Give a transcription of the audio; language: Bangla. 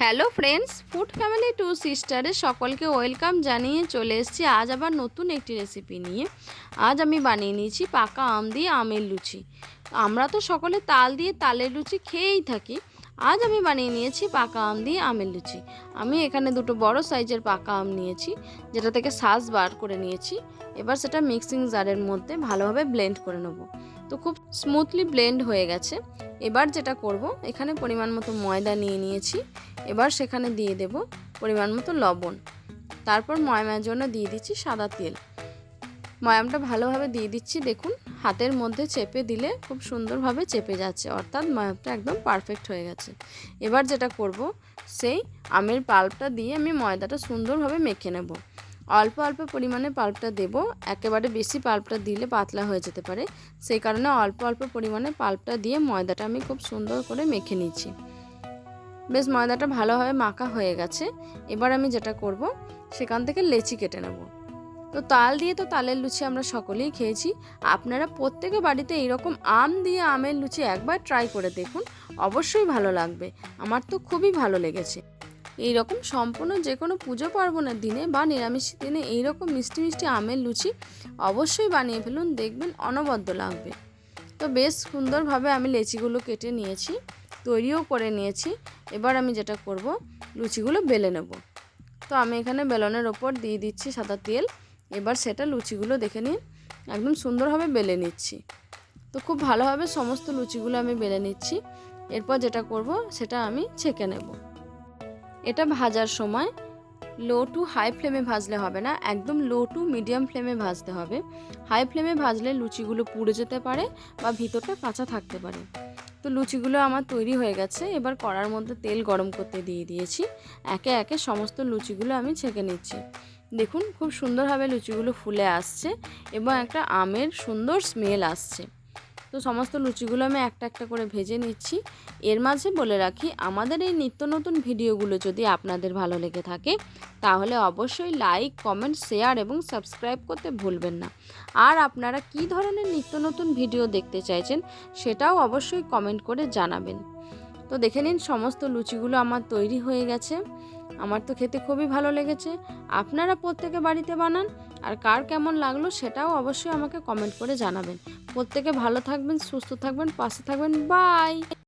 Hello friends, food family two সিস্টারে সকলকে ওয়েলকাম জানিয়ে চলে এসেছি আজ আবার নতুন একটি রেসিপি নিয়ে। আজ আমি বানিয়ে নিয়েছি পাকা আম দিয়ে আমের লুচি। আমরা তো সকলে তাল দিয়ে তালের লুচি খেয়েই থাকি। আজ আমি বানিয়ে নিয়েছি পাকা আম দিয়ে আমের লুচি। আমি এখানে দুটো বড় সাইজের পাকা আম নিয়েছি, যেটা থেকে শাঁস বার করে নিয়েছি। এবার সেটা মিক্সিং জারের মধ্যে ভালোভাবে ব্লেন্ড করে নেব। তো খুব স্মুথলি ব্লেন্ড হয়ে গেছে। এবার যেটা করব, এখানে পরিমাণ মতো ময়দা নিয়ে নিয়েছি। এবার সেখানে দিয়ে দেব পরিমাণ মতো লবণ। তারপর ময়ামের জন্য দিয়ে দিচ্ছি সাদা তেল। ময়ামটা ভালোভাবে দিয়ে দিচ্ছি। দেখুন, হাতের মধ্যে চেপে দিলে খুব সুন্দরভাবে চেপে যাচ্ছে, অর্থাৎ ময়ামটা একদম পারফেক্ট হয়ে গেছে। এবার যেটা করব, সেই আমের পাল্পটা দিয়ে আমি ময়দাটা সুন্দরভাবে মেখে নেব। অল্প অল্প পরিমাণে পাল্পটা দেব, একেবারে বেশি পাল্পটা দিলে পাতলা হয়ে যেতে পারে। সেই কারণে অল্প অল্প পরিমাণে পাল্পটা দিয়ে ময়দাটা আমি খুব সুন্দর করে মেখে নিচ্ছি। বেশ ময়দাটা ভালোভাবে মাখা হয়ে গেছে। এবার আমি যেটা করব, সেখান থেকে লেচি কেটে নেব। তো তাল দিয়ে তো তালের লুচি আমরা সকলেই খেয়েছি। আপনারা প্রত্যেকে বাড়িতে এইরকম আম দিয়ে আমের লুচি একবার ট্রাই করে দেখুন, অবশ্যই ভালো লাগবে। আমার তো খুবই ভালো লেগেছে। এইরকম সম্পূর্ণ যে কোনো পুজো পার্বণের দিনে বা নিরামিষ দিনে এইরকম মিষ্টি মিষ্টি আমের লুচি অবশ্যই বানিয়ে ফেলুন, দেখবেন অনবদ্য লাগবে। তো বেশ সুন্দরভাবে আমি লেচিগুলো কেটে নিয়েছি, তৈরিও করে নিয়েছি। এবার আমি যেটা করব, লুচিগুলো বেলে নেব। তো আমি এখানে বেলনের ওপর দিয়ে দিচ্ছি সাদা তেল। এবার সেটা লুচিগুলো দেখে নিন, একদম সুন্দরভাবে বেলে নিচ্ছি। তো খুব ভালোভাবে সমস্ত লুচিগুলো আমি বেলে নিচ্ছি। এরপর যেটা করব, সেটা আমি ছেঁকে নেব। এটা ভাজার সময় লো টু হাই ফ্লেমে ভাজলে হবে না, একদম লো টু মিডিয়াম ফ্লেমে ভাজতে হবে। হাই ফ্লেমে ভাজলে লুচিগুলো পুড়ে যেতে পারে বা ভিতরটা কাঁচা থাকতে পারে। তো লুচিগুলো আমার তৈরি হয়ে গেছে। এবার কড়ার মধ্যে তেল গরম করতে দিয়ে দিয়েছি। একে একে সমস্ত লুচিগুলো আমি ছেঁকে নিচ্ছি। দেখুন, খুব সুন্দরভাবে লুচিগুলো ফুলে আসছে এবং একটা আমের সুন্দর স্মেল আসছে। তো সমস্ত লুচিগুলো আমি একটা একটা করে ভেজে নিচ্ছি। এর মাঝে বলে রাখি, আমাদের এই নিত্য নতুন ভিডিওগুলো যদি আপনাদের ভালো লেগে থাকে, তাহলে অবশ্যই লাইক, কমেন্ট, শেয়ার এবং সাবস্ক্রাইব করতে ভুলবেন না। আর আপনারা কী ধরনের নিত্য নতুন ভিডিও দেখতে চাইছেন, সেটাও অবশ্যই কমেন্ট করে জানাবেন। তো দেখে নিন, সমস্ত লুচিগুলো আমার তৈরি হয়ে গেছে। আমার তো খেতে খুবই ভালো লেগেছে। আপনারা প্রত্যেকে বাড়িতে বানান, আর কার কেমন লাগলো সেটাও অবশ্যই আমাকে কমেন্ট করে জানাবেন। প্রত্যেকে ভালো থাকবেন, সুস্থ থাকবেন, পাশে থাকবেন। বাই।